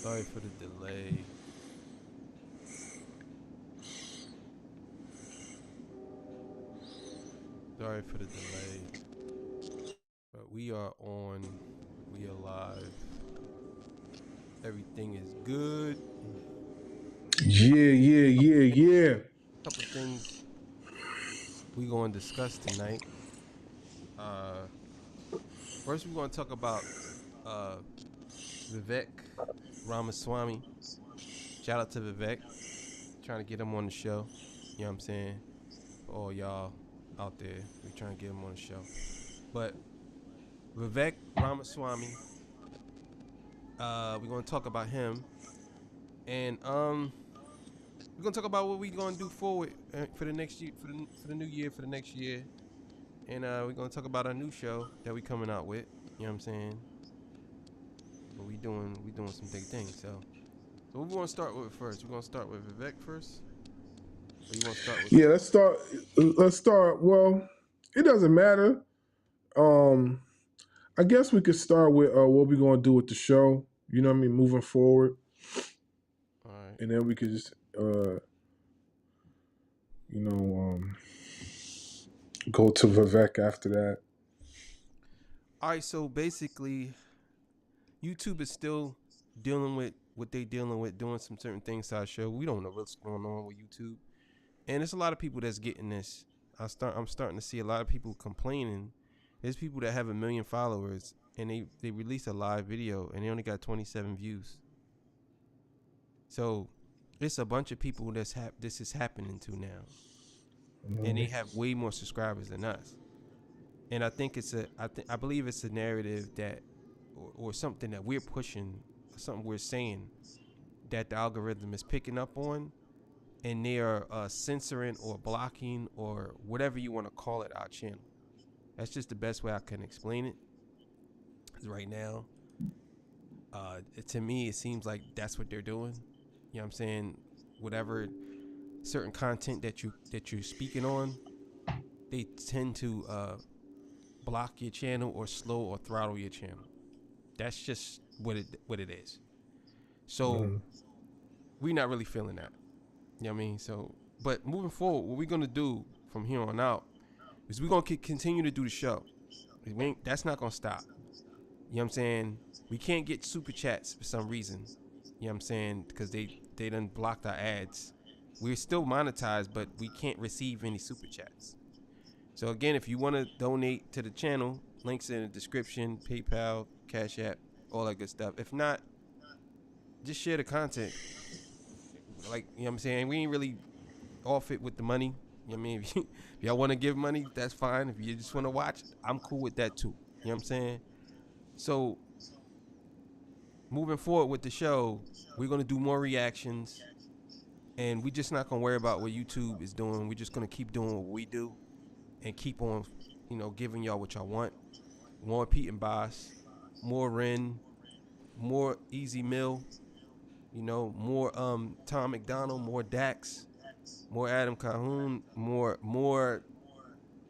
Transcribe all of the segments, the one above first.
Sorry for the delay. Sorry for the delay. But we are on. We are live. Everything is good. Yeah. Couple things we gonna discuss tonight. Uh, First we're gonna talk about uh Vivek Ramaswamy. Shout out to Vivek. Trying to get him on the show. You know what I'm saying? For all y'all out there, we trying to get him on the show. But Vivek Ramaswamy, we're gonna talk about him, and we're gonna talk about what we gonna do forward for the next year, for the new year, for the next year, and we're gonna talk about our new show that we coming out with. You know what I'm saying? But we doing some big things. So what we want to start with first? We're gonna start with Vivek first, or you want to start with? Yeah, let's start. Well, it doesn't matter. Um, I guess we could start with what we're gonna do with the show. You know what I mean, moving forward, All right. and then we could just you know, go to Vivek after that. All right. So basically, YouTube is still dealing with what they dealing with, doing some certain things to our show. We don't know what's going on with YouTube, and there's a lot of people that's getting this. I'm starting to see a lot of people complaining. There's people that have 1 million followers, and they release a live video, and they only got 27 views. So it's a bunch of people this is happening to now, and they have way more subscribers than us. And I think I believe it's a narrative that, or something that we're pushing, something we're saying that the algorithm is picking up on, and they are censoring or blocking or whatever you want to call it our channel. That's just the best way I can explain it. Because right now, to me, it seems like that's what they're doing. You know what I'm saying? Whatever certain content that you're speaking on, they tend to block your channel or slow or throttle your channel. That's just what it is. So Mhm. we're not really feeling that. You know what I mean? So, but moving forward, what we're gonna do from here on out is we're gonna continue to do the show. That's not gonna stop. You know what I'm saying? We can't get super chats for some reason. You know what I'm saying? Because they done blocked our ads. We're still monetized, but we can't receive any super chats. So again, if you want to donate to the channel, links in the description, PayPal, Cash App, all that good stuff. If not, just share the content. Like, you know what I'm saying? We ain't really off it with the money. You know what I mean? If y'all want to give money, that's fine. If you just want to watch, I'm cool with that too. You know what I'm saying? So moving forward with the show, we're gonna do more reactions, and we just not gonna worry about what YouTube is doing. We're just gonna keep doing what we do, and keep on, giving y'all what y'all want. More Pete and Boss, more Ren, more Easy Mill, more Tom McDonald, more Dax, more Adam Calhoun, more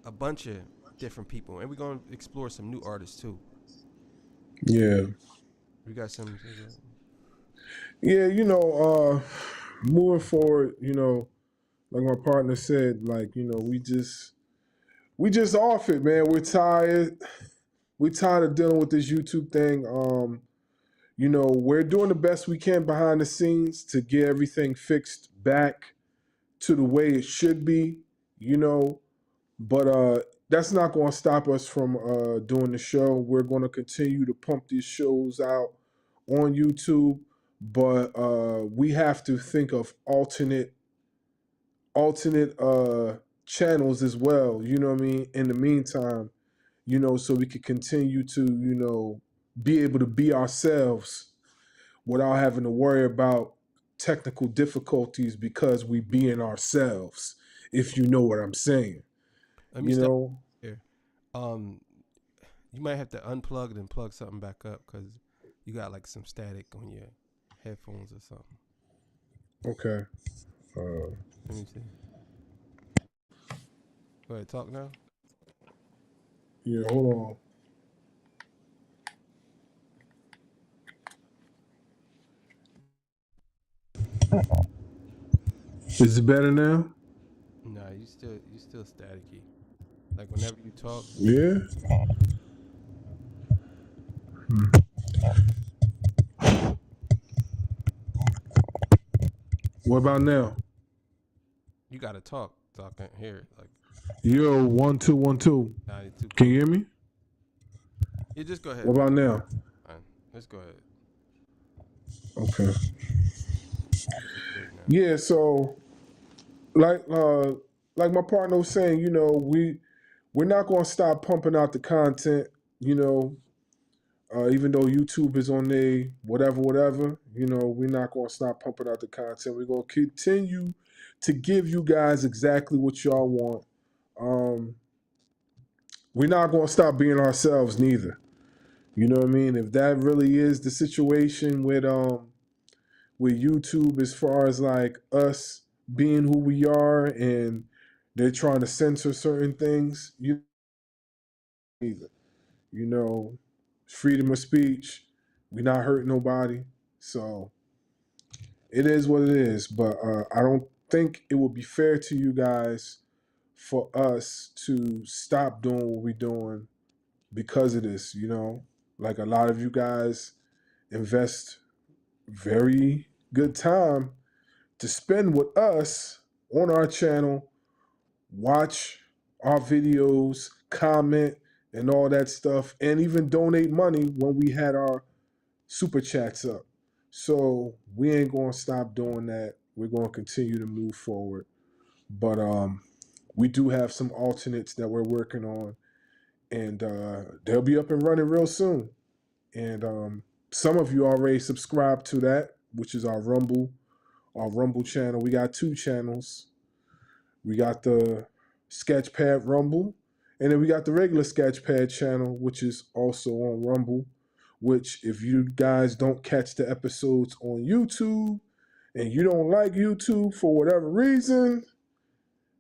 a bunch of different people, and we're gonna explore some new artists too. Yeah, We got some. yeah. Moving forward, like my partner said, like we just off it, man. We're tired. We're tired of dealing with this YouTube thing. We're doing the best we can behind the scenes to get everything fixed back to the way it should be, but that's not going to stop us from doing the show. We're going to continue to pump these shows out on YouTube, but we have to think of alternate channels as well, you know what I mean, in the meantime, so we could continue to, be able to be ourselves without having to worry about technical difficulties because we being ourselves, if you know what I'm saying. Let me You stop know? here. Um, you might have to unplug and plug something back up because you got like some static on your headphones or something. Okay. Uh, Let me see. Go ahead, talk now. yeah, hold on. Is it better now? Nah, you still staticky. Like whenever you talk. Yeah. What about now? You gotta talk so I can't hear it. Like, Yo, 1 2 1 2. nah, you're too Can you close. hear me? Yeah, just go What ahead, man. about now? Fine. Let's go ahead. Okay. You're straight now. Yeah. So, like, like my partner was saying, we're not going to stop pumping out the content. You know, even though YouTube is on there, whatever. We're not going to stop pumping out the content. We're going to continue to give you guys exactly what y'all want. Um, we're not going to stop being ourselves neither. You know what I mean? If that really is the situation with YouTube, as far as like us being who we are, and they're trying to censor certain things, either. You know, freedom of speech. We're not hurting nobody, so it is what it is. But I don't think it would be fair to you guys for us to stop doing what we're doing because of this. Like a lot of you guys invest very good time to spend with us on our channel, watch our videos, comment, and all that stuff, and even donate money when we had our super chats up. So we ain't gonna stop doing that. We're gonna continue to move forward. But we do have some alternates that we're working on, and they'll be up and running real soon. And some of you already subscribed to that, which is our Rumble channel. We got two channels. We got the Sketchpad Rumble, and then we got the regular Sketchpad channel, which is also on Rumble. Which, if you guys don't catch the episodes on YouTube and you don't like YouTube for whatever reason,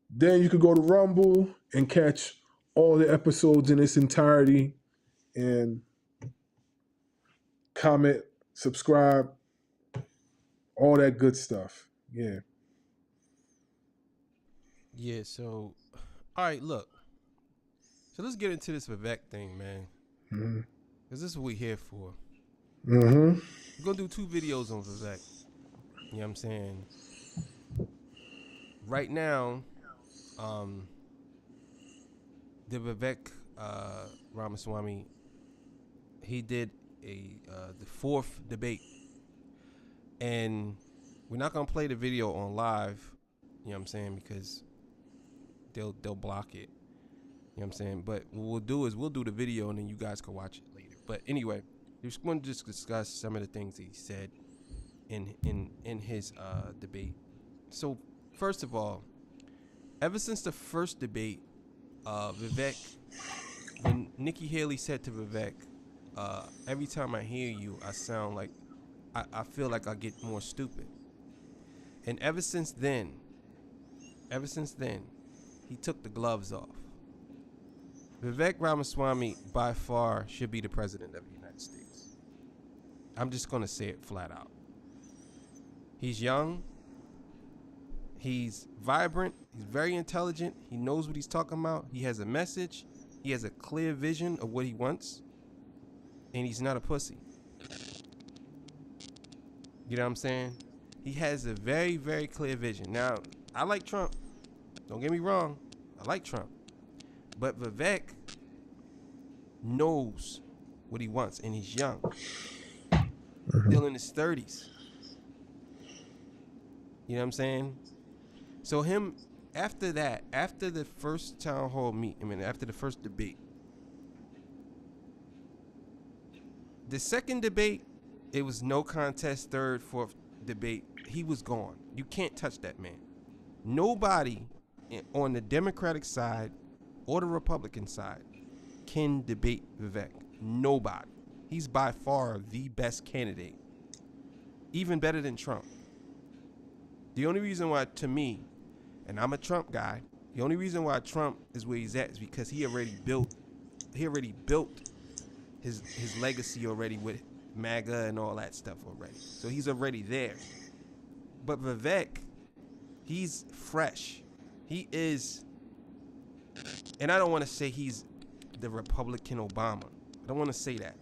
then you could go to Rumble and catch all the episodes in its entirety and comment, subscribe, all that good stuff. Yeah. Yeah. So, all right. Look. So let's get into this Vivek thing, man. Mm-hmm. Cause this is what we're here for. Mm-hmm. We're gonna do 2 videos on Vivek. You know what I'm saying? Right now, um, the Vivek Ramaswamy, he did the 4th debate, and we're not gonna play the video on live. You know what I'm saying? Because they'll block it. You know what I'm saying? But what we'll do is we'll do the video and then you guys can watch it later. But anyway, we're just going to just discuss some of the things he said in his debate. So first of all, ever since the first debate, Vivek, when Nikki Haley said to Vivek, every time I hear you, I sound like I feel like I get more stupid. And ever since then, he took the gloves off. Vivek Ramaswamy by far should be the president of the United States. I'm just going to say it flat out. He's young. He's vibrant. He's very intelligent. He knows what he's talking about. He has a message. He has a clear vision of what he wants. And he's not a pussy. You know what I'm saying? He has a very, very clear vision. Now, I like Trump. Don't get me wrong. I like Trump. But Vivek knows what he wants, and he's young. Still in his 30s. You know what I'm saying? So him, after that, after the first town hall after the first debate, the second debate, it was no contest, third, fourth debate. He was gone. You can't touch that man. Nobody on the Democratic side or the Republican side can debate Vivek. Nobody. He's by far the best candidate. Even better than Trump. The only reason why, to me, and I'm a Trump guy, the only reason why Trump is where he's at is because he already built his legacy already with MAGA and all that stuff already. So he's already there. But Vivek, he's fresh. He is, and I don't want to say he's the Republican Obama. I don't want to say that.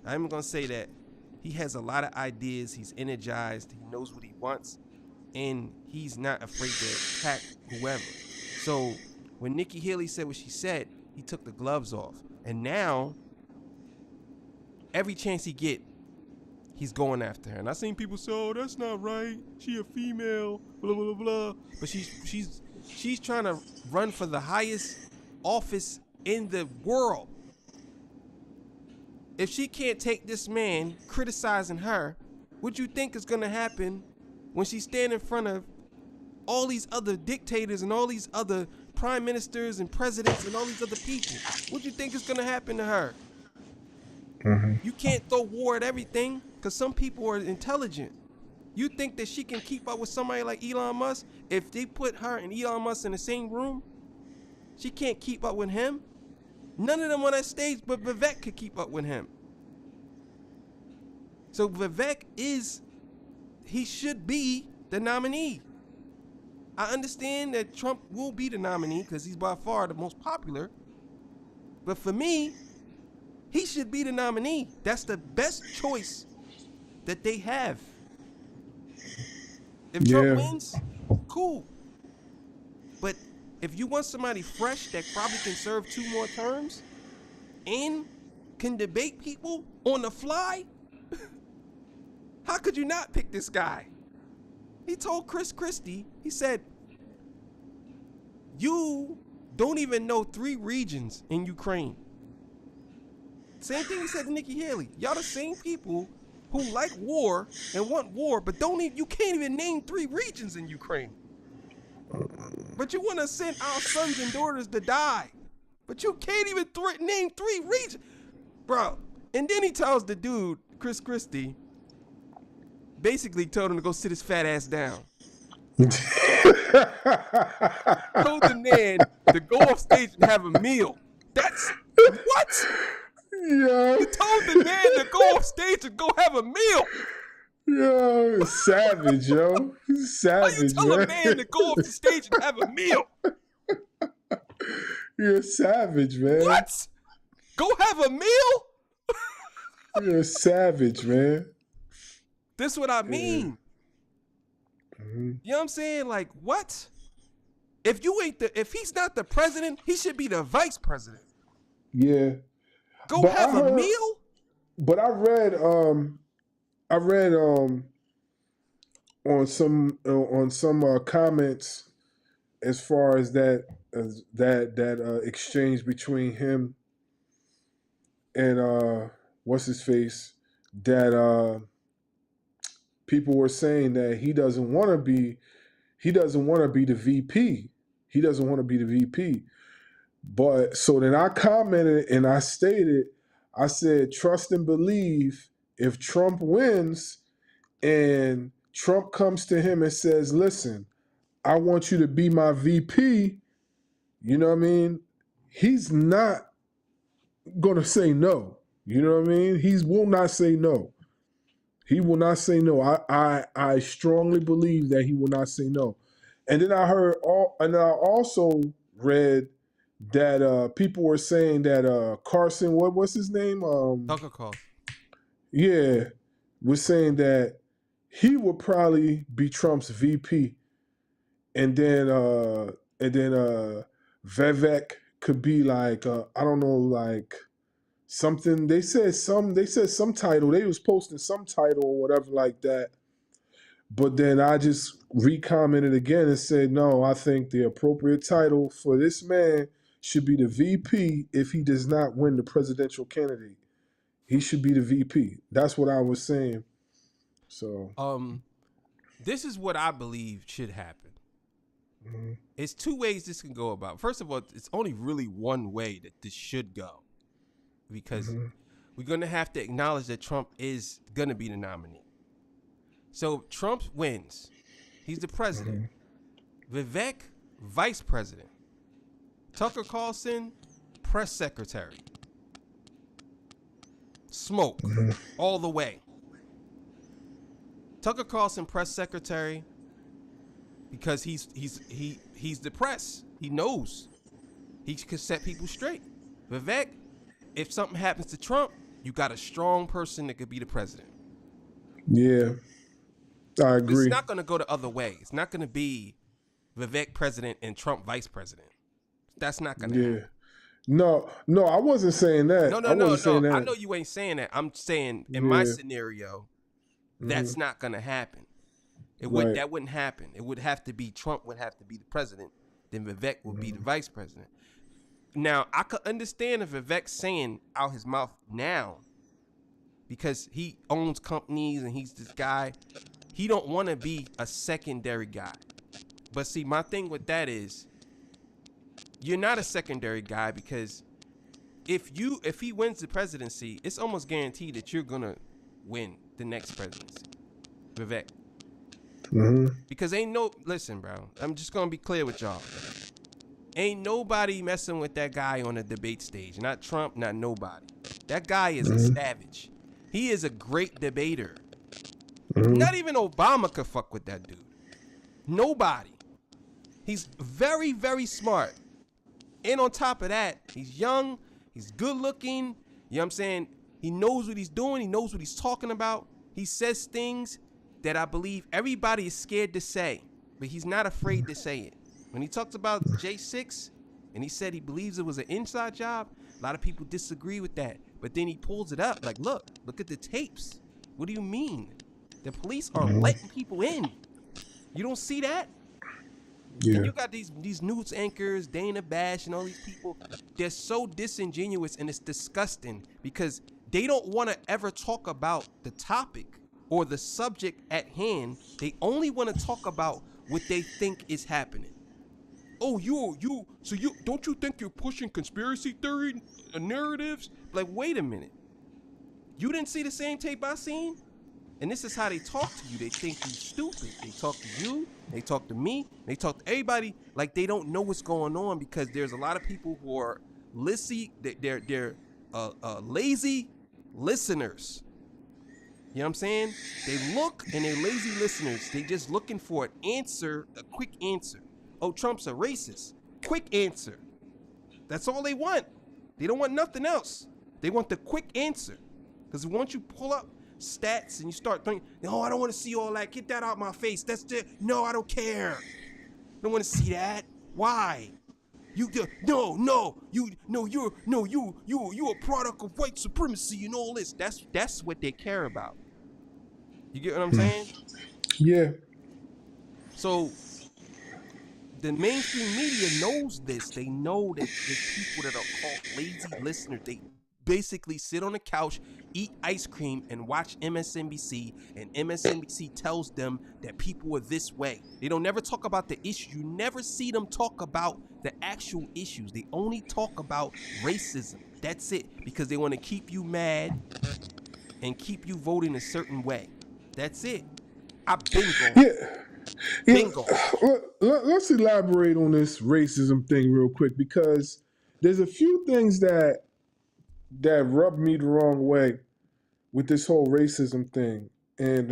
I'm going to say that he has a lot of ideas. He's energized. He knows what he wants. And he's not afraid to attack whoever. So when Nikki Haley said what she said, he took the gloves off. And now, every chance he get, he's going after her. And I seen people say, "Oh, that's not right. She a female, blah blah blah." But she's trying to run for the highest office in the world. If she can't take this man criticizing her, what you think is gonna happen when she stand in front of all these other dictators and all these other prime ministers and presidents and all these other people? What do you think is gonna happen to her? You can't throw war at everything because some people are intelligent. You think that she can keep up with somebody like Elon Musk? If they put her and Elon Musk in the same room, she can't keep up with him. None of them on that stage, but Vivek could keep up with him. So Vivek he should be the nominee. I understand that Trump will be the nominee because he's by far the most popular. But for me, he should be the nominee. That's the best choice that they have. If Trump wins, cool. But if you want somebody fresh that probably can serve 2 more terms and can debate people on the fly, how could you not pick this guy? He told Chris Christie, he said, "You don't even know 3 regions in Ukraine." Same thing he said to Nikki Haley. Y'all the same people who like war and want war, but you can't even name 3 regions in Ukraine. But you want to send our sons and daughters to die. But you can't even name 3 regions. Bro. And then he tells the dude, Chris Christie, basically told him to go sit his fat ass down. Told the man to go off stage and have a meal. That's what? Yeah. He told the man to go off stage and go have a meal. Yo, savage, yo. Savage, How you tell a man to go off the stage and have a meal? You're a savage, man. What? Go have a meal? You're a savage, man. This is what I mean. Mm-hmm. You know what I'm saying? Like, what? If he's not the president, he should be the vice president. Yeah. Go have a meal? But I read on some comments as far as that exchange between him and what's his face, that people were saying that he doesn't want to be the VP. He doesn't want to be the VP. But so then I commented and I stated, I said, trust and believe if Trump wins and Trump comes to him and says, "Listen, I want you to be my VP," you know what I mean? He's not going to say no. You know what I mean? He will not say no. He will not say no. I strongly believe that he will not say no. And then I also read that people were saying that Carson, what's his name? Tucker Carlson. Yeah, was saying that he would probably be Trump's VP, and then Vivek could be like I don't know, like something. They said some title. They was posting some title or whatever like that. But then I just recommented again and said, no, I think the appropriate title for this man should be the VP if he does not win the presidential candidate. He should be the VP. That's what I was saying. So this is what I believe should happen. Mm-hmm. It's 2 ways this can go about. First of all, it's only really one way that this should go. Because we're going to have to acknowledge that Trump is going to be the nominee. So Trump wins. He's the president. Vivek, vice president. Tucker Carlson, press secretary. Smoke all the way. Tucker Carlson, press secretary. because he's depressed. He knows he could set people straight. Vivek, if something happens to Trump, you got a strong person that could be the president. Yeah, I It's agree. not going to go the other way. It's not going to be Vivek president and Trump vice president. That's not going to Yeah. happen. No, I wasn't saying that. No, I no, no, wasn't saying no. I that. know you ain't saying that. I'm saying in my Yeah. scenario, Hmm. that's not going to happen. Right. That wouldn't happen. It would have to be Trump would have to be the president, then Vivek would be the vice president. Now, I could understand if Vivek's saying out his mouth now, because he owns companies and he's this guy, he don't want to be a secondary guy. But see, my thing with that is you're not a secondary guy, because if he wins the presidency, it's almost guaranteed that you're gonna win the next presidency, Vivek. Hmm. Because listen, bro. I'm just gonna be clear with y'all. Ain't nobody messing with that guy on the debate stage. Not Trump, not nobody. That guy is a savage. He is a great debater. Not even Obama could fuck with that dude. Nobody. He's very, very smart. And on top of that, he's young, he's good looking. You know what I'm saying? He knows what he's doing, he knows what he's talking about. He says things that I believe everybody is scared to say, but he's not afraid to say it. When he talks about J6 and he said he believes it was an inside job, a lot of people disagree with that. But then he pulls it up like, look at the tapes. What do you mean? The police are letting people in. You don't see that? Yeah. And you got these news anchors, Dana Bash, and all these people. They're so disingenuous, and it's disgusting because they don't want to ever talk about the topic or the subject at hand. They only want to talk about what they think is happening. Oh, so don't you think you're pushing conspiracy theory narratives? Like, wait a minute. You didn't see the same tape I seen? And this is how they talk to you. They think you stupid. They talk to you. They talk to me. They talk to everybody like they don't know what's going on, because there's a lot of people who are they're lazy listeners. You know what I'm saying? They look and they're lazy listeners. They just looking for an answer, a quick answer. Oh, Trump's a racist. Quick answer. That's all they want. They don't want nothing else. They want the quick answer. Because once you pull up stats and you start thinking, oh, I don't want to see all that. Get that out my face. That's the no, I don't care. I don't want to see that. Why? You're a product of white supremacy and all this. That's what they care about. You get what I'm saying? Yeah. So the mainstream media knows this. They know that there's people that are called lazy listeners. They basically sit on the couch, eat ice cream, and watch MSNBC, and MSNBC tells them that people are this way. They don't never talk about the issue. You never see them talk about the actual issues. They only talk about racism. That's it, because they want to keep you mad and keep you voting a certain way. That's it. I've been gone. Yeah. Been gone. Let's elaborate on this racism thing real quick, because there's a few things that rub me the wrong way with this whole racism thing, and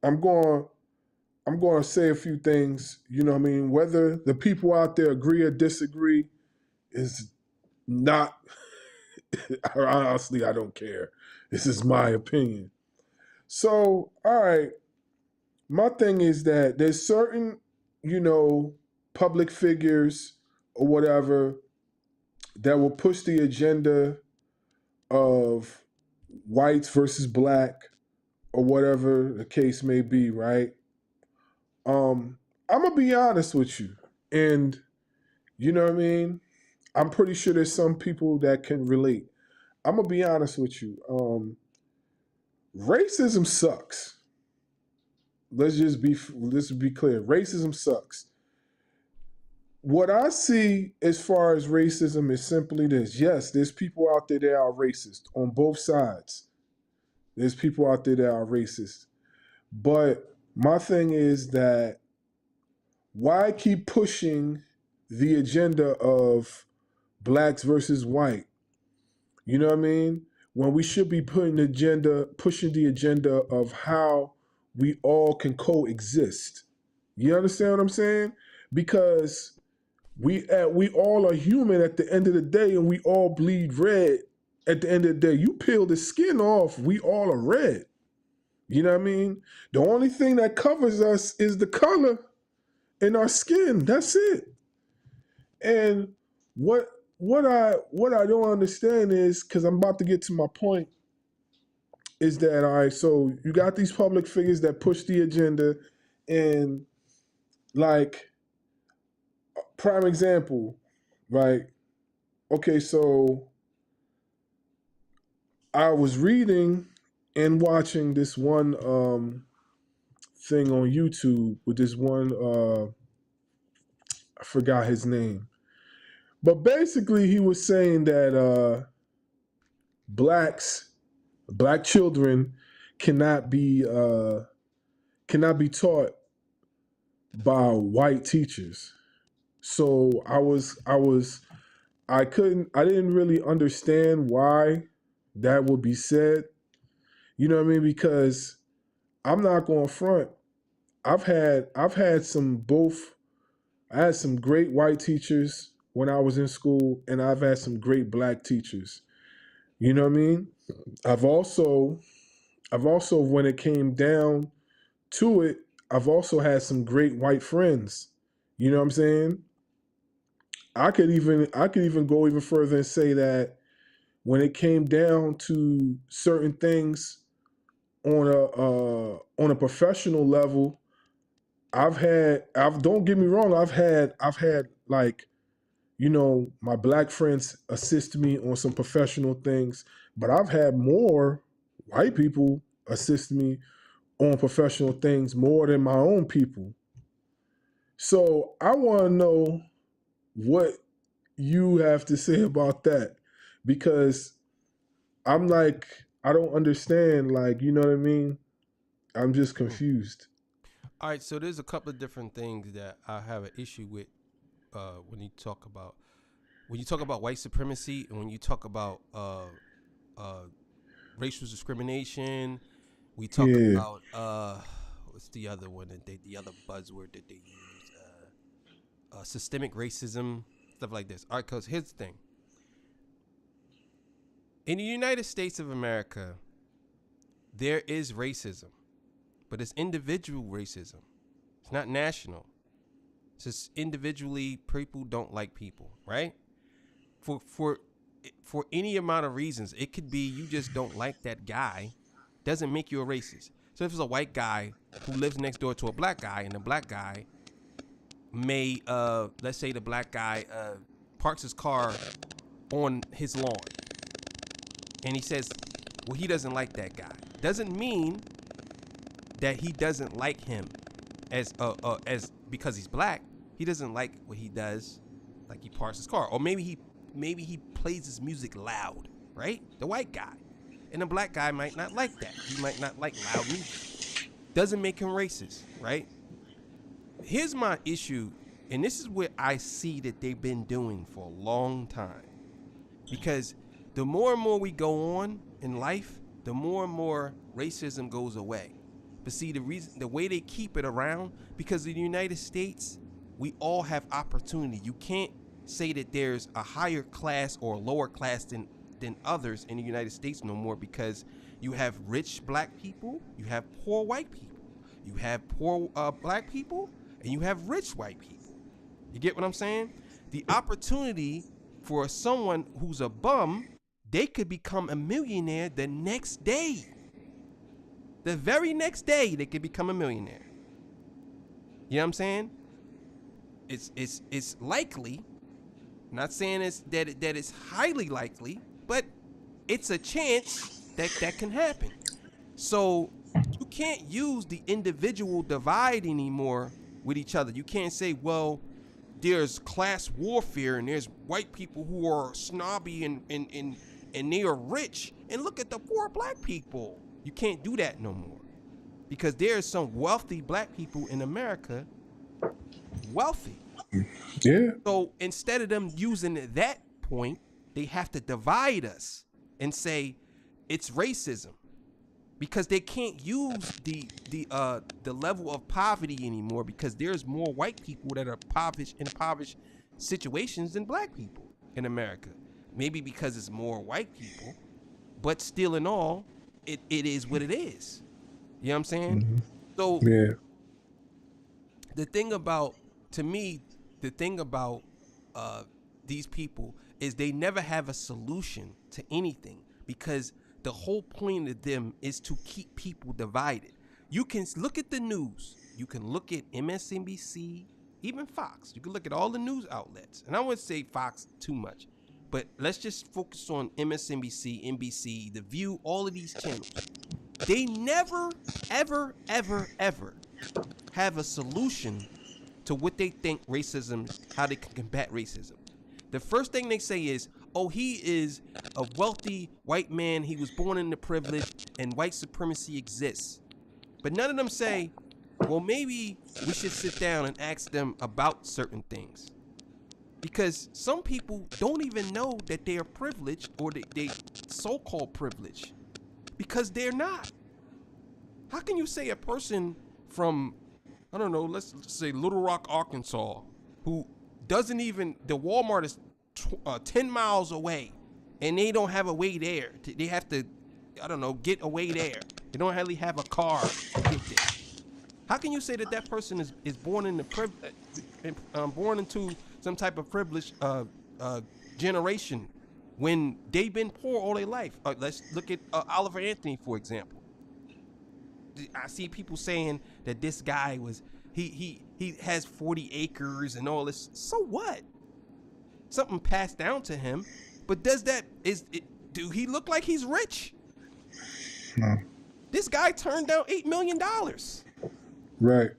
I'm going to say a few things. You know what I mean? Whether the people out there agree or disagree is not. Honestly, I don't care. This is my opinion. So, all right. My thing is that there's certain, you know, public figures or whatever that will push the agenda of whites versus black or whatever the case may be, right? I'm gonna be honest with you, and you know what I mean. I'm pretty sure there's some people that can relate. I'm gonna be honest with you. Racism sucks. Let's be clear. Racism sucks. What I see as far as racism is simply this: yes, there's people out there that are racist on both sides. There's people out there that are racist, but my thing is that why keep pushing the agenda of blacks versus white? You know what I mean? When we should be pushing the agenda of how we all can coexist. You understand what I'm saying? Because we all are human at the end of the day, and we all bleed red. At the end of the day, you peel the skin off, we all are red. You know what I mean? The only thing that covers us is the color in our skin. That's it. And what what I don't understand is, because I'm about to get to my point, is that, all right, so you got these public figures that push the agenda, and like, prime example, right? Okay, so I was reading and watching this one thing on YouTube with this one I forgot his name. But basically he was saying that blacks black children cannot be taught by white teachers. So I didn't really understand why that would be said. You know what I mean? Because I'm not going to front. I've had some both. I had some great white teachers when I was in school, and I've had some great black teachers. You know what I mean? I've also when it came down to it, I've also had some great white friends. You know what I'm saying? I could even go even further and say that when it came down to certain things on a professional level, I've don't get me wrong, I've had like, you know, my black friends assist me on some professional things, but I've had more white people assist me on professional things more than my own people. So I want to know what you have to say about that, because I'm like, I don't understand, like, you know what I mean? I'm just Hmm. confused. All right, so there's a couple of different things that I have an issue with when you talk about white supremacy, and when you talk about uh, racial discrimination. We talk Yeah. about what's the other one that the other buzzword that they use? Systemic racism, stuff like this. All right, cause here's the thing: in the United States of America, there is racism, but it's individual racism. It's not national. It's just individually, people don't like people, right? For for for any amount of reasons. It could be you just don't like that guy. Doesn't make you a racist. So if it's a white guy who lives next door to a black guy, and the black guy may let's say the black guy parks his car on his lawn, and he says, well, he doesn't like that guy. Doesn't mean that he doesn't like him as because he's black. He doesn't like what he does, like he parks his car, or maybe he plays his music loud, right? The white guy, and the black guy might not like that. He might not like loud music. Doesn't make him racist, right? Here's my issue, and this is what I see that they've been doing for a long time. Because the more and more we go on in life, the more and more racism goes away. But see, the way they keep it around, because in the United States, we all have opportunity. You can't say that there's a higher class or a lower class than others in the United States no more, because you have rich black people, you have poor white people, you have poor black people, and you have rich white people. You get what I'm saying? The opportunity for someone who's a bum, they could become a millionaire the next day. The very next day, they could become a millionaire. You know what I'm saying? It's likely. I'm not saying that it's highly likely, but it's a chance that can happen. So you can't use the individual divide anymore with each other. You can't say, well, there's class warfare and there's white people who are snobby and they are rich, and look at the poor black people. You can't do that no more, because there's some wealthy black people in America, wealthy. Yeah. So instead of them using that point, they have to divide us and say it's racism, because they can't use the level of poverty anymore, because there's more white people that are impoverished situations than black people in America. Maybe because it's more white people, but still in all, it is what it is. You know what I'm saying? Mm-hmm. So Yeah. the thing about, to me, the thing about uh, these people is they never have a solution to anything, because the whole point of them is to keep people divided. You can look at the news. You can look at MSNBC, even Fox. You can look at all the news outlets. And I wouldn't say Fox too much, but let's just focus on MSNBC, NBC, The View, all of these channels. They never, ever, ever, ever have a solution to what they think racism, how they can combat racism. The first thing they say is, oh, he is a wealthy white man, he was born into privilege, and white supremacy exists. But none of them say, well, maybe we should sit down and ask them about certain things. Because some people don't even know that they are privileged, or they so-called privileged, because they're not. How can you say a person from, I don't know, let's say Little Rock, Arkansas, who doesn't even, the Walmart is 10 miles away, and they don't have a way there. They have to, I don't know, get a way there. They don't really have a car to get there. How can you say that that person is born into born into some type of privileged generation when they've been poor all their life? Let's look at Oliver Anthony, for example. I see people saying that this guy was he has 40 acres and all this. So what? Something passed down to him, but do he look like he's rich? No. This guy turned down $8 million. Right.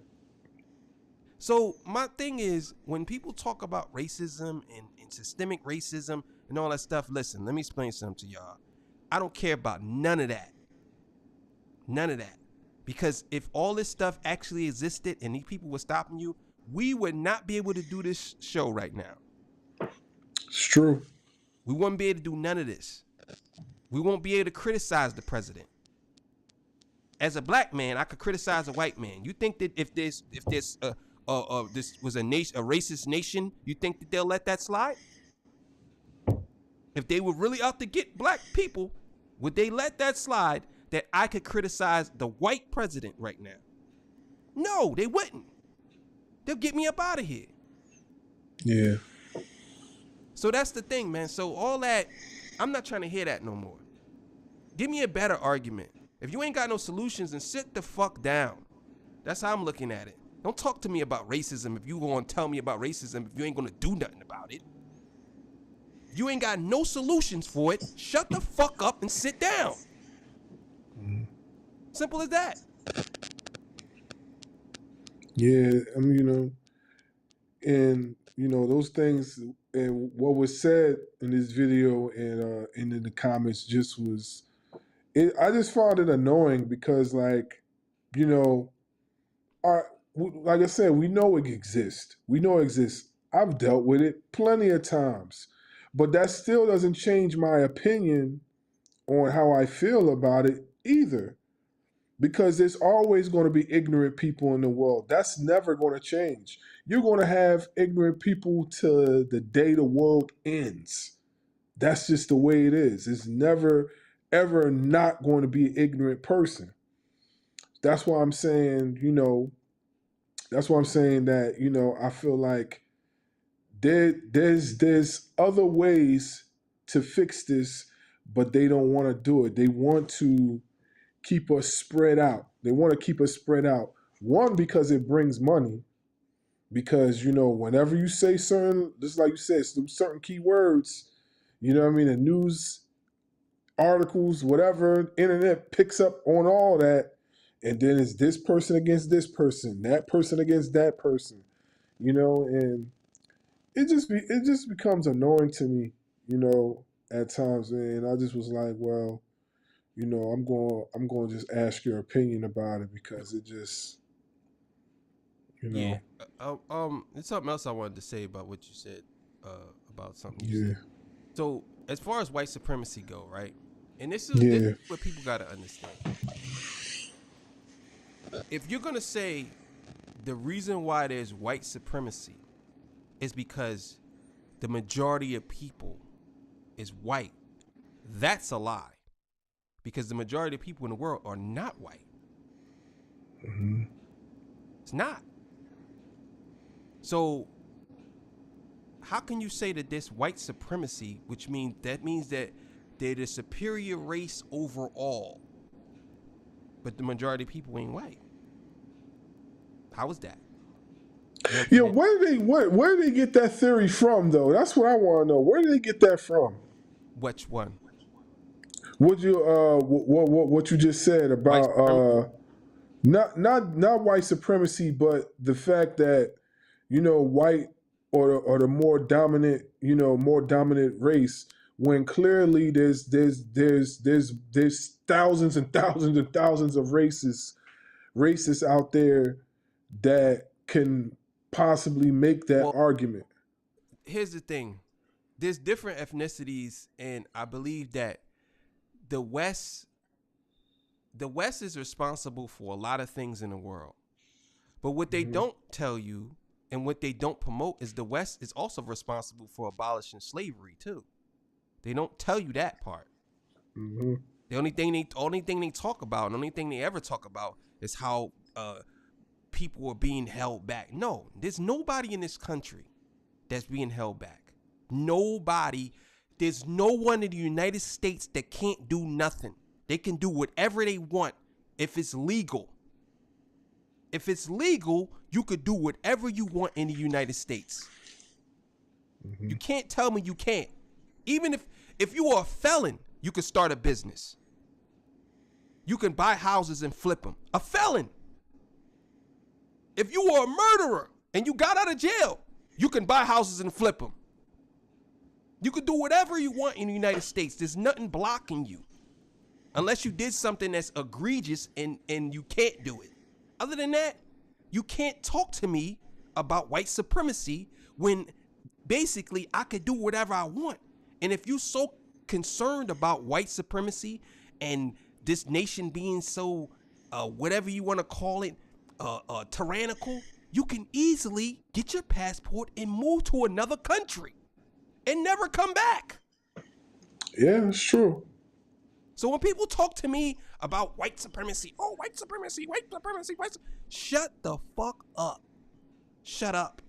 So my thing is, when people talk about racism and systemic racism and all that stuff, listen, let me explain something to y'all. I don't care about none of that. None of that. Because if all this stuff actually existed and these people were stopping you, we would not be able to do this show right now. It's true. We wouldn't be able to do none of this. We won't be able to criticize the president. As a black man, I could criticize a white man. You think that if this was a racist nation, you think that they'll let that slide? If they were really out to get black people, would they let that slide, that I could criticize the white president right now? No, they wouldn't. They'll get me up out of here. Yeah. So that's the thing, man. So all that, I'm not trying to hear that no more. Give me a better argument. If you ain't got no solutions, then sit the fuck down. That's how I'm looking at it. Don't talk to me about racism if you gonna tell me about racism if you ain't gonna do nothing about it. If you ain't got no solutions for it, shut the fuck up and sit down. Simple as that. Yeah. I mean, and those things, and what was said in this video and in the comments just was, I just found it annoying because, like, like I said, we know it exists. We know it exists. I've dealt with it plenty of times, but that still doesn't change my opinion on how I feel about it either. Because there's always going to be ignorant people in the world. That's never going to change. You're going to have ignorant people to the day the world ends. That's just the way it is. It's never, ever not going to be an ignorant person. That's why I'm saying, that's why I'm saying that, I feel like there's other ways to fix this, but they don't want to do it. They want to keep us spread out. They want to keep us spread out. One, because it brings money. Because, whenever you say certain, just like you said, certain keywords, you know what I mean? The news articles, whatever, internet picks up on all that. And then it's this person against this person, that person against that person, and it just becomes annoying to me, at times. And I just was like, well, I'm going to just ask your opinion about it because it just, Yeah. There's something else I wanted to say about what you said, about something you yeah. said. So as far as white supremacy go, right? And this is Yeah. what people got to understand. If you're going to say the reason why there's white supremacy is because the majority of people is white, that's a lie. Because the majority of people in the world are not white. Mm-hmm. It's not. So how can you say that this white supremacy, which means that they're the superior race overall, but the majority of people ain't white? How is that? You Yeah, understand? where do they get that theory from though? That's what I want to know. Where do they get that from? Which one? What you what you just said White about supremacy? not white supremacy, but the fact that white or the more dominant race, when clearly there's thousands and thousands and thousands of racists out there that can possibly make that Well, argument. here's the thing. There's different ethnicities, and I believe that the West the West is responsible for a lot of things in the world. But what they Mm-hmm. don't tell you and what they don't promote is the West is also responsible for abolishing slavery too. They don't tell you that part. Mm-hmm. The only thing they talk about, and the only thing they ever talk about is how people are being held back. No, there's nobody in this country that's being held back. Nobody. There's no one in the United States that can't do nothing. They can do whatever they want if it's legal. If it's legal, you could do whatever you want in the United States. Mm-hmm. You can't tell me you can't. Even if you are a felon, you could start a business. You can buy houses and flip them. A felon. If you were a murderer and you got out of jail, you can buy houses and flip them. You could do whatever you want in the United States. There's nothing blocking you. Unless you did something that's egregious and you can't do it. Other than that, you can't talk to me about white supremacy when basically I could do whatever I want. And if you're so concerned about white supremacy and this nation being so, whatever you want to call it, tyrannical, you can easily get your passport and move to another country and never come back. Yeah, it's true. So when people talk to me about white supremacy, white supremacy, shut the fuck up. Shut up.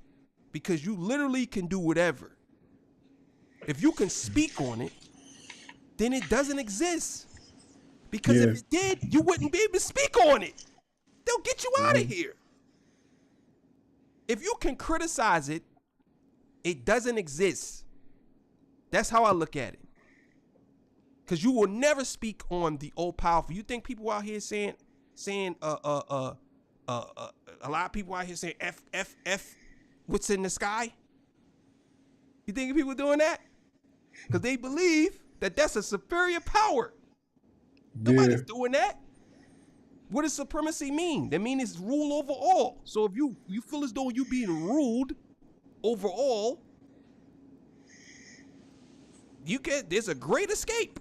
Because you literally can do whatever. If you can speak on it, then it doesn't exist. Because Yeah. if it did, you wouldn't be able to speak on it. They'll get you out of here. If you can criticize it, it doesn't exist. That's how I look at it. Because you will never speak on the old powerful. You think people out here saying a lot of people out here saying F what's in the sky? You think people doing that? Because they believe that that's a superior power. Yeah. Nobody's doing that. What does supremacy mean? That means it's rule over all. So if you feel as though you being ruled over all, there's a great escape.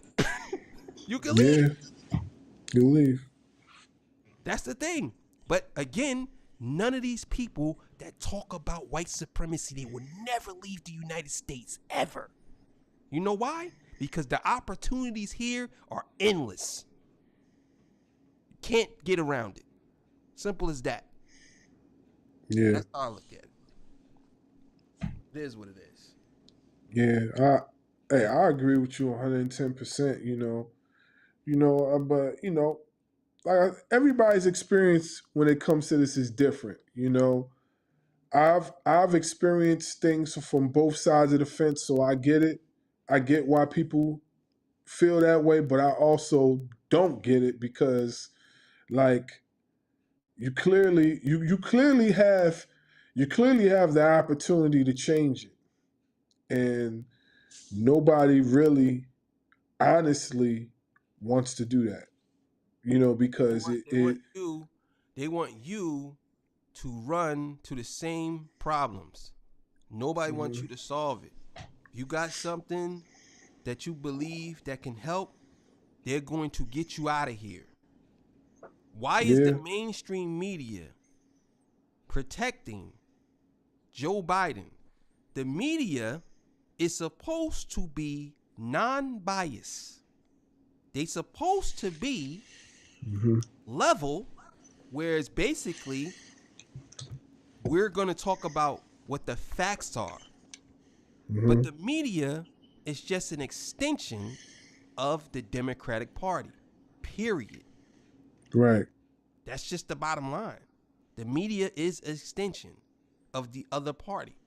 You can leave. Yeah. You leave. That's the thing. But again, none of these people that talk about white supremacy, they will never leave the United States ever. You know why? Because the opportunities here are endless. You can't get around it. Simple as that. Yeah. That's how I look at it. It is what it is. Yeah. I agree with you 110%, but like everybody's experience when it comes to this is different, I've experienced things from both sides of the fence, so I get it. I get why people feel that way, but I also don't get it because like you clearly have the opportunity to change it. And nobody really honestly wants to do that. They Because want they want you they want you to run to the same problems. Nobody wants Mhm. you to solve it. You got something that you believe that can help, they're going to get you out of here. Why is Yeah. the mainstream media protecting Joe Biden? The media is supposed to be non-biased. They supposed to be level, whereas basically we're going to talk about what the facts are. But the media is just an extension of the Democratic Party. Period. Right. That's just the bottom line. The media is an extension of the other party.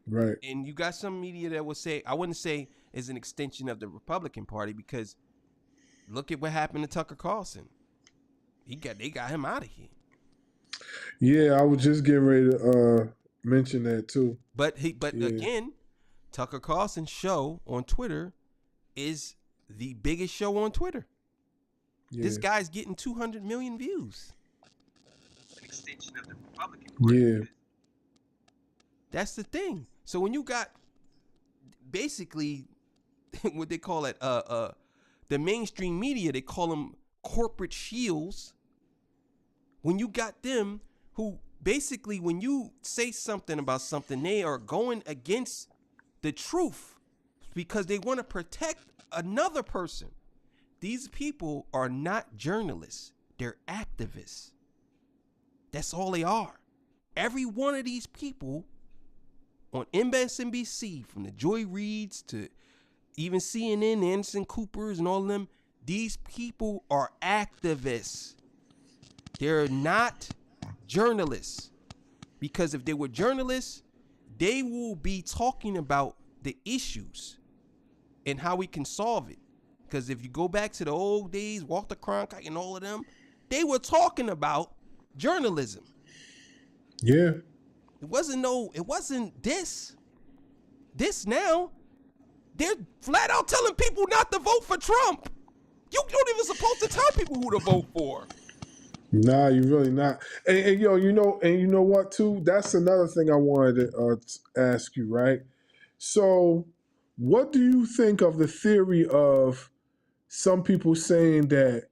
Right. And you got some media that will say, I wouldn't say is an extension of the Republican Party, because look at what happened to Tucker Carlson. They got him out of here. Yeah, I was just getting ready to mention that too. But again, Tucker Carlson's show on Twitter is the biggest show on Twitter. Yeah. This guy's getting 200 million views. An extension of the Republican Party. Yeah. That's the thing. So when you got basically what they call it, the mainstream media, they call them corporate shields. When you got them who basically, when you say something about something, they are going against the truth because they want to protect another person. These people are not journalists. They're activists. That's all they are. Every one of these people on MSNBC, from the Joy Reids to even CNN, Anderson Coopers and all of them, these people are activists. They're not journalists. Because if they were journalists, they will be talking about the issues and how we can solve it. Because if you go back to the old days, Walter Cronkite and all of them, they were talking about journalism. Yeah. It wasn't this. This now, they're flat out telling people not to vote for Trump. You don't even supposed to tell people who to vote for. Nah, you're really not. And you know what too? That's another thing I wanted to ask you, right? So, what do you think of the theory of some people saying that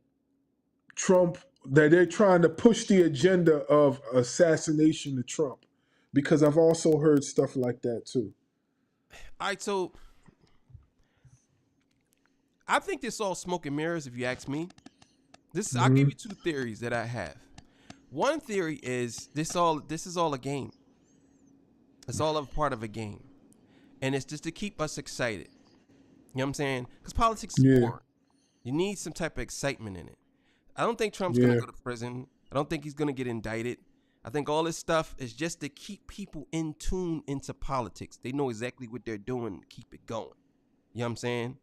they're trying to push the agenda of assassination to Trump? Because I've also heard stuff like that too. All right, so I think this all smoke and mirrors, if you ask me. I'll give you two theories that I have. One theory is this is all a game. It's all a part of a game. And it's just to keep us excited. You know what I'm saying? Because politics is boring. You need some type of excitement in it. I don't think Trump's going to go to prison. I don't think he's going to get indicted. I think all this stuff is just to keep people in tune into politics. They know exactly what they're doing to keep it going. You know what I'm saying?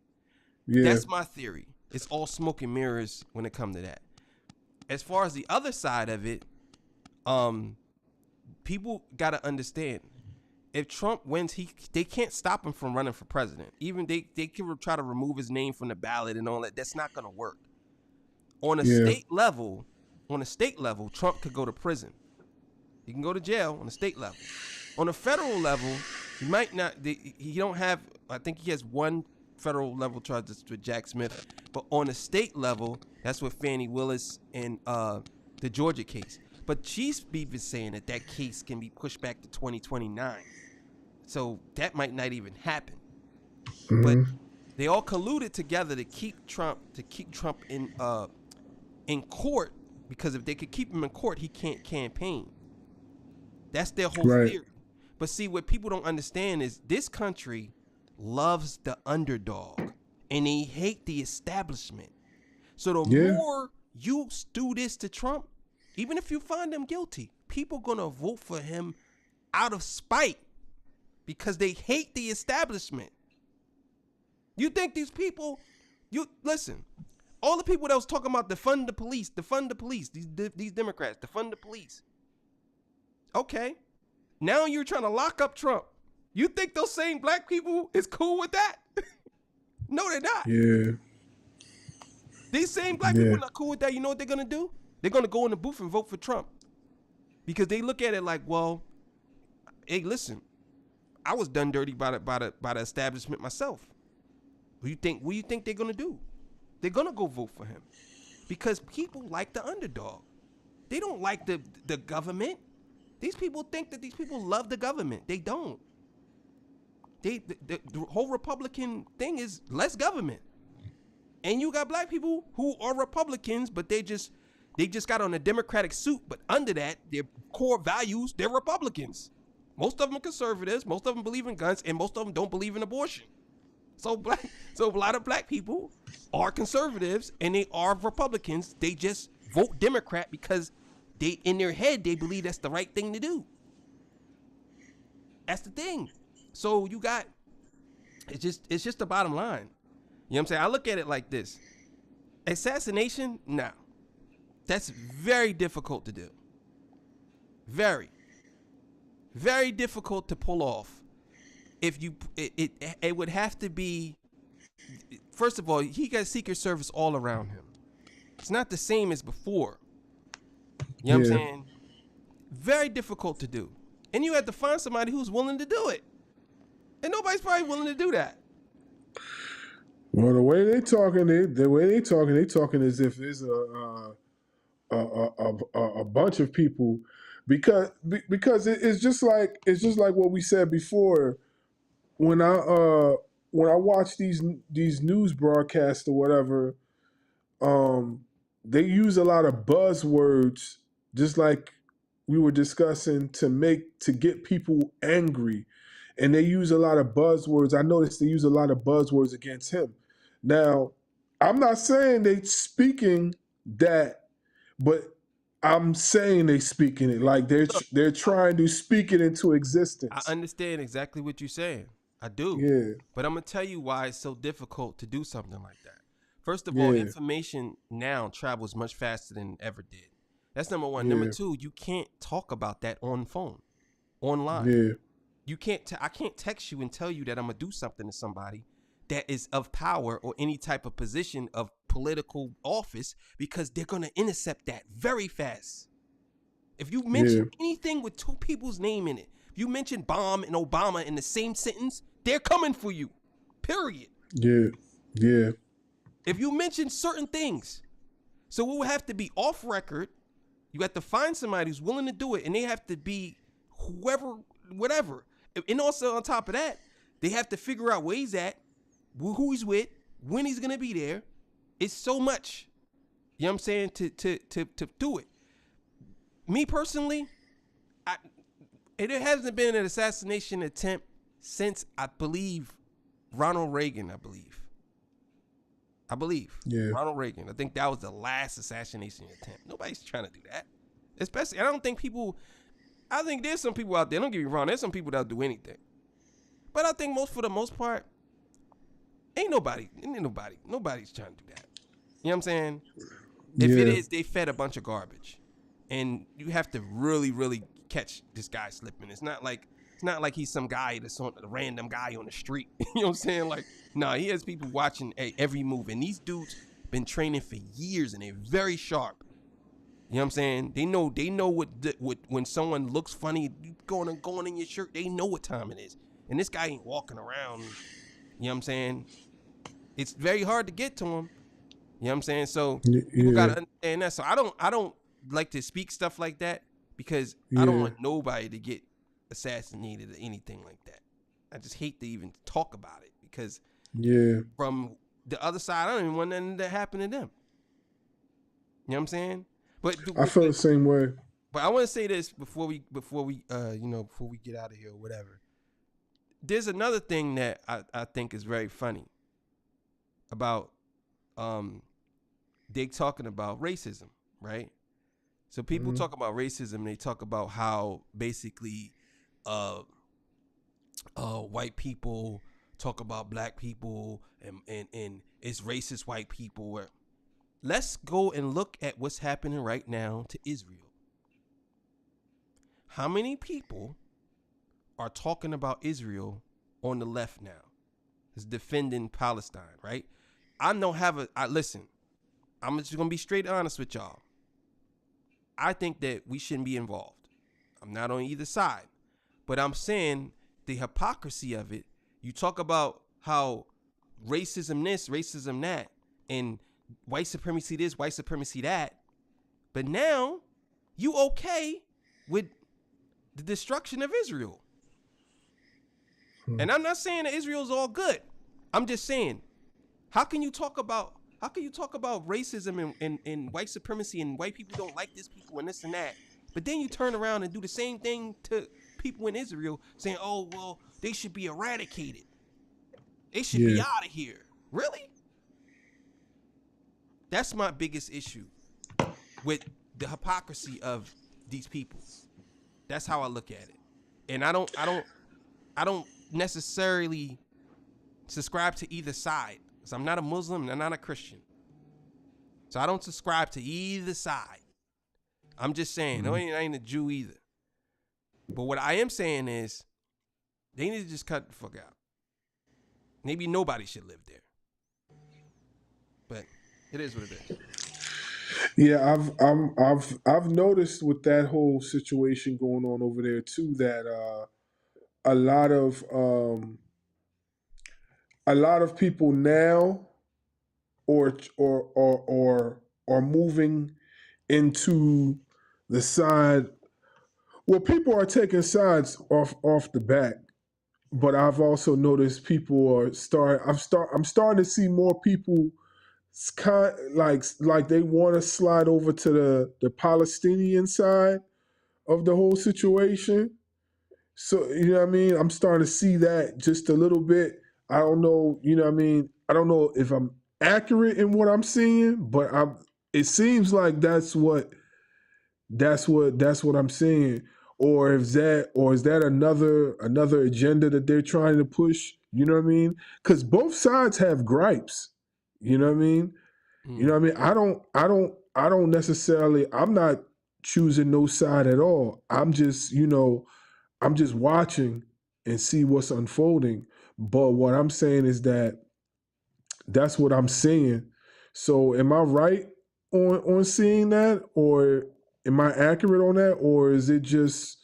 Yeah. That's my theory. It's all smoke and mirrors when it comes to that. As far as the other side of it, people got to understand, if Trump wins, they can't stop him from running for president. Even they can try to remove his name from the ballot and all that. That's not going to work. On a state level, Trump could go to prison. He can go to jail on a state level. On a federal level, he might not. He don't have. I think he has one federal level charge with Jack Smith, but on a state level, that's with Fannie Willis and the Georgia case. But she's been saying that case can be pushed back to 2029, so that might not even happen. But they all colluded together to keep Trump in court, because if they could keep him in court, he can't campaign. That's their whole theory. But see, what people don't understand is this country loves the underdog and they hate the establishment. So the more you do this to Trump, even if you find him guilty, people gonna vote for him out of spite because they hate the establishment. You think these people, listen, all the people that was talking about defund the police, these Democrats, defund the police. Okay, now you're trying to lock up Trump. You think those same black people is cool with that? No, they're not. Yeah. These same black people are not cool with that. You know what they're gonna do? They're gonna go in the booth and vote for Trump, because they look at it like, well, hey, listen, I was done dirty by the establishment myself. What do you think they're gonna do? They're gonna go vote for him because people like the underdog. They don't like the government. These people think that these people love the government. They don't. The whole Republican thing is less government. And you got black people who are Republicans, but they just got on a Democratic suit. But under that, their core values, they're Republicans. Most of them are conservatives. Most of them believe in guns, and most of them don't believe in abortion. So a lot of black people are conservatives and they are Republicans. They just vote Democrat because they, in their head, they believe that's the right thing to do. That's the thing. So you got, it's just the bottom line. You know what I'm saying? I look at it like this. Assassination, nah. That's very difficult to do. Very. Very difficult to pull off. If you, it would have to be, first of all, he got Secret Service all around him. It's not the same as before. You know what I'm saying? Very difficult to do. And you have to find somebody who's willing to do it. And nobody's probably willing to do that. Well, the way they talking, they talking as if there's a bunch of people, because it's just like what we said before. When I watch these news broadcasts or whatever, they use a lot of buzzwords, just like we were discussing, to get people angry, and they use a lot of buzzwords. I noticed they use a lot of buzzwords against him. Now, I'm not saying they speaking that, but I'm saying they speaking it like they're trying to speak it into existence. I understand exactly what you're saying. I do. Yeah. But I'm going to tell you why it's so difficult to do something like that. First of all, information now travels much faster than it ever did. That's number one. Number two, you can't talk about that on phone, online. Yeah. You can't. I can't text you and tell you that I'm going to do something to somebody that is of power or any type of position of political office, because they're going to intercept that very fast. If you mention anything with two people's name in it, if you mention bomb and Obama in the same sentence, they're coming for you, period. Yeah. Yeah. If you mention certain things, so it would have to be off record. You have to find somebody who's willing to do it, and they have to be whoever, whatever. And also on top of that, they have to figure out where he's at, who he's with, when he's gonna be there. It's so much, you know what I'm saying, to do it. Me personally, it hasn't been an assassination attempt since, I believe, Ronald Reagan. I believe. Yeah. Ronald Reagan. I think that was the last assassination attempt. Nobody's trying to do that. Especially, I think there's some people out there, don't get me wrong, there's some people that'll do anything. But I think for the most part, nobody's trying to do that. You know what I'm saying? If it is, they fed a bunch of garbage. And you have to really, really catch this guy slipping. It's not like he's some guy that's a random guy on the street. You know what I'm saying? Like, no, he has people watching every move. And these dudes been training for years, and they're very sharp. You know what I'm saying? They know what when someone looks funny, going in your shirt, they know what time it is. And this guy ain't walking around. You know what I'm saying? It's very hard to get to him. You know what I'm saying? So people gotta understand that. So I don't like to speak stuff like that, because I don't want nobody to get assassinated or anything like that. I just hate to even talk about it, because from the other side, I don't even want nothing to happen to them. You know what I'm saying? But I feel the same way. But I want to say this before we get out of here or whatever. There's another thing that I think is very funny about they talking about racism, right? So people talk about racism, they talk about how basically white people talk about black people and it's racist white people. Let's go and look at what's happening right now to Israel. How many people are talking about Israel on the left now? Is defending Palestine, right? Listen, I'm just going to be straight honest with y'all. I think that we shouldn't be involved. I'm not on either side, but I'm saying the hypocrisy of it. You talk about how racism this, racism that, and white supremacy this, white supremacy that. But now you okay with the destruction of Israel. And I'm not saying that Israel's all good. I'm just saying, how can you talk about racism and white supremacy and white people don't like this people and this and that, but then you turn around and do the same thing to people in Israel, saying, oh, well, they should be eradicated. They should be out of here. Really? That's my biggest issue with the hypocrisy of these people. That's how I look at it. And I don't necessarily subscribe to either side. Because I'm not a Muslim and I'm not a Christian. So I don't subscribe to either side. I'm just saying, I ain't a Jew either. But what I am saying is, they need to just cut the fuck out. Maybe nobody should live there. But it is what it is. Yeah, I've noticed with that whole situation going on over there too that a lot of people now or moving into the side. Well, people are taking sides off the bat, but I've also noticed people are I'm starting to see more people like they want to slide over to the Palestinian side of the whole situation. So, you know what I mean? I'm starting to see that just a little bit. I don't know, you know what I mean? I don't know if I'm accurate in what I'm seeing, but it seems like that's what I'm seeing. Or is that another agenda that they're trying to push? You know what I mean? Because both sides have gripes. You know what I mean? You know what I mean? I don't necessarily. I'm not choosing no side at all. I'm just watching and see what's unfolding. But what I'm saying is that's what I'm seeing. So am I right on seeing that, or am I accurate on that, or is it just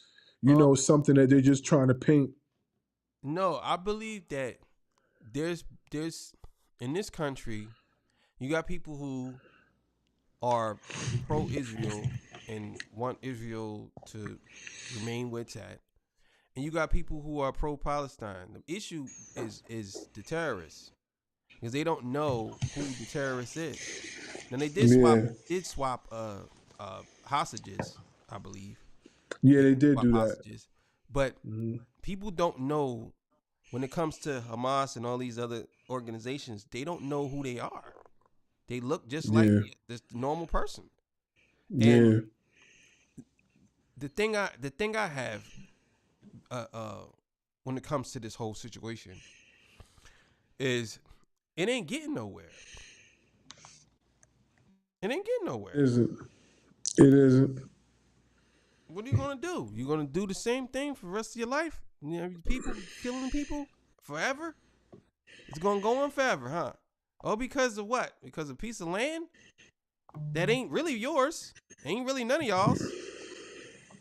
something that they're just trying to paint? No, I believe that there's in this country, you got people who are pro-Israel and want Israel to remain where it's at, and you got people who are pro-Palestine. The issue is the terrorists, because they don't know who the terrorist is. Now they Yeah, did swap hostages, I believe. yeah, They they did did swap do that. hostages, but Hmm. people don't know when it comes to Hamas and all these other organizations. They don't know who they are. They look just like Yeah, this normal person. And yeah, the thing I have uh, uh, when it comes to this whole situation is it ain't getting nowhere. It ain't getting nowhere. isn't it isn't? What are you gonna do? You gonna do the same thing for the rest of your life? You know, people killing people forever. It's gonna go on forever, huh? Oh, because of what? Because of a piece of land that ain't really yours, ain't really none of y'all's.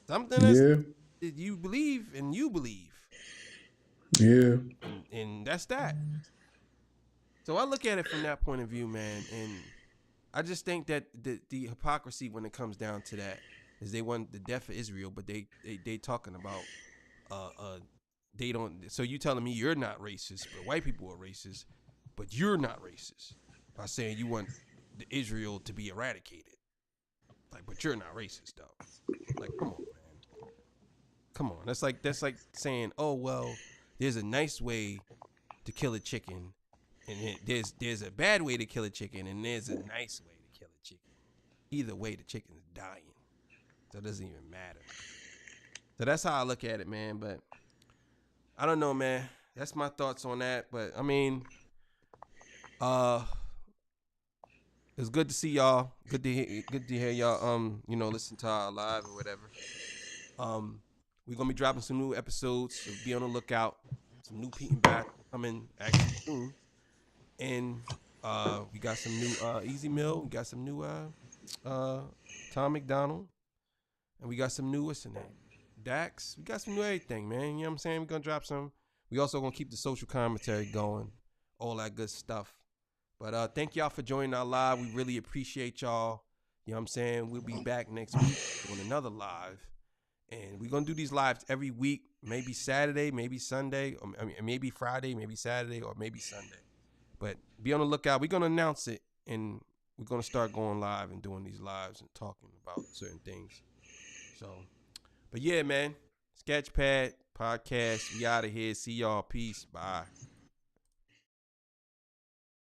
Something that Yeah, you believe and you believe, yeah, and that's that. So I look at it from that point of view, man, and I just think that the hypocrisy when it comes down to that is they want the death of Israel, but they talking about uh uh they don't. So you telling me you're not racist, but white people are racist, but you're not racist by saying you want the Israel to be eradicated. Like, but you're not racist though. Like, come on, man. Come on. That's like saying, oh well, there's a nice way to kill a chicken, and there's a bad way to kill a chicken, and there's a nice way to kill a chicken. Either way, the chicken is dying, so it doesn't even matter. So that's how I look at it, man. But I don't know, man. That's my thoughts on that. But I mean, uh, it's good to see y'all. Good to hear y'all. Listen to our live or whatever. We're gonna be dropping some new episodes, so be on the lookout. Some new Pete and Bath coming actually soon, and we got some new Easy Mill. We got some new Tom McDonald, and we got some new what's the name? Dax. We got some new everything, man. You know what I'm saying? We're gonna drop some. We also gonna keep the social commentary going, all that good stuff. But thank y'all for joining our live. We really appreciate y'all. You know what I'm saying? We'll be back next week doing another live. And we're going to do these lives every week. Maybe Saturday, maybe Sunday, or maybe Friday, maybe Saturday, or maybe Sunday. But be on the lookout. We're going to announce it, and we're going to start going live and doing these lives and talking about certain things. So, but yeah, man. Sketchpad podcast. We out of here. See y'all. Peace. Bye.